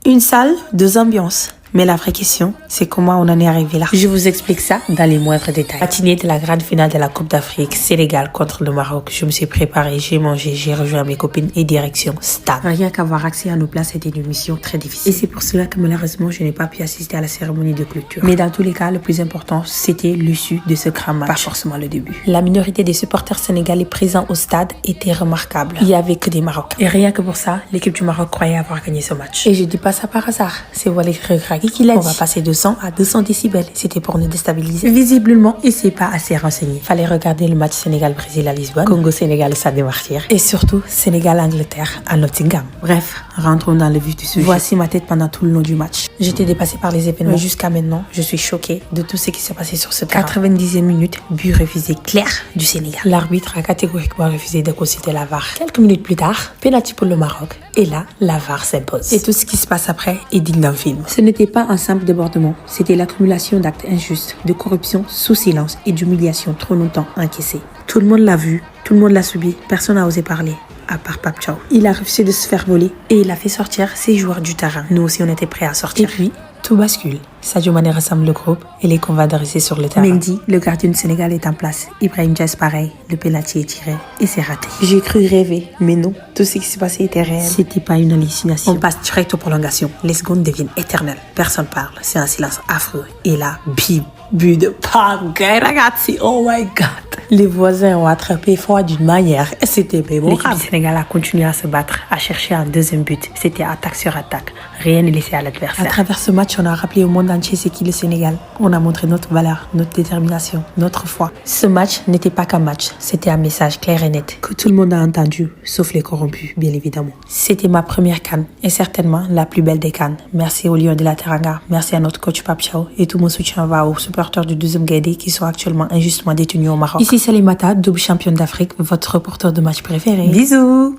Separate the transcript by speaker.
Speaker 1: Une salle, deux ambiances. Mais la vraie question, c'est comment on en est arrivé là. Je vous explique ça dans les moindres détails. Matinée de la grande finale de la Coupe d'Afrique, Sénégal contre le Maroc. Je me suis préparée, j'ai mangé, j'ai rejoint mes copines et direction stade. Rien qu'avoir accès à nos places était une mission très difficile. Et c'est pour cela que malheureusement, je n'ai pas pu assister à la cérémonie de clôture. Mais dans tous les cas, le plus important, c'était l'issue de ce grand match. Pas forcément le début. La minorité des supporters sénégalais présents au stade était remarquable. Il y avait que des Marocains. Et rien que pour ça, l'équipe du Maroc croyait avoir gagné ce match. Et je dis pas ça par hasard. C'est Walid Regragui qui l'a dit. On va passer de 100 à 200 décibels. C'était pour nous déstabiliser. Visiblement, il s'est pas assez renseigné. Fallait regarder le match Sénégal-Brésil à Lisbonne, Congo-Sénégal au Stade des Martyrs et surtout Sénégal-Angleterre à Nottingham. Bref, rentrons dans le vif du sujet. Voici ma tête pendant tout le long du match. J'étais dépassée par les événements. Jusqu'à maintenant, je suis choquée de tout ce qui s'est passé sur ce terrain. 90e minute, but refusé clair du Sénégal. L'arbitre a catégoriquement refusé de consulter la VAR. Quelques minutes plus tard, pénalty pour le Maroc. Et là, la VAR s'impose. Et tout ce qui se passe après est digne d'un film. Ce n'était pas un simple débordement, c'était l'accumulation d'actes injustes, de corruption sous silence et d'humiliation trop longtemps encaissée. Tout le monde l'a vu, tout le monde l'a subi, personne n'a osé parler. À part Pape Thiaw. Il a refusé de se faire voler et il a fait sortir ses joueurs du terrain. Nous aussi, on était prêts à sortir. Et puis, tout bascule. Sadio Mané rassemble le groupe et les combats dressés sur le terrain. Mendy, le gardien du Sénégal, est en place. Ibrahim Diaz, pareil. Le penalty est tiré et c'est raté. J'ai cru rêver, mais non. Tout ce qui s'est passé était réel. C'était pas une hallucination. On passe direct aux prolongations. Les secondes deviennent éternelles. Personne parle. C'est un silence affreux. Et là, bim, but de pagaille, ragazzi. Oh my God. Les voisins ont attrapé froid d'une manière. C'était mémorable. L'équipe du Sénégal a continué à se battre, à chercher un deuxième but. C'était attaque sur attaque. Rien n'est laissé à l'adversaire. À travers ce match, on a rappelé au monde entier c'est qui le Sénégal. On a montré notre valeur, notre détermination, notre foi. Ce match n'était pas qu'un match. C'était un message clair et net que tout le monde a entendu, sauf les corrompus, bien évidemment. C'était ma première CAN et certainement la plus belle des CAN. Merci aux Lions de la Teranga. Merci à notre coach Pape Thiaw. Et tout mon soutien va aux supporters du 12e Gaïdé qui sont actuellement injustement détenus au Maroc. Ici Salimata, double championne d'Afrique, votre reporter de match préféré. Bisous!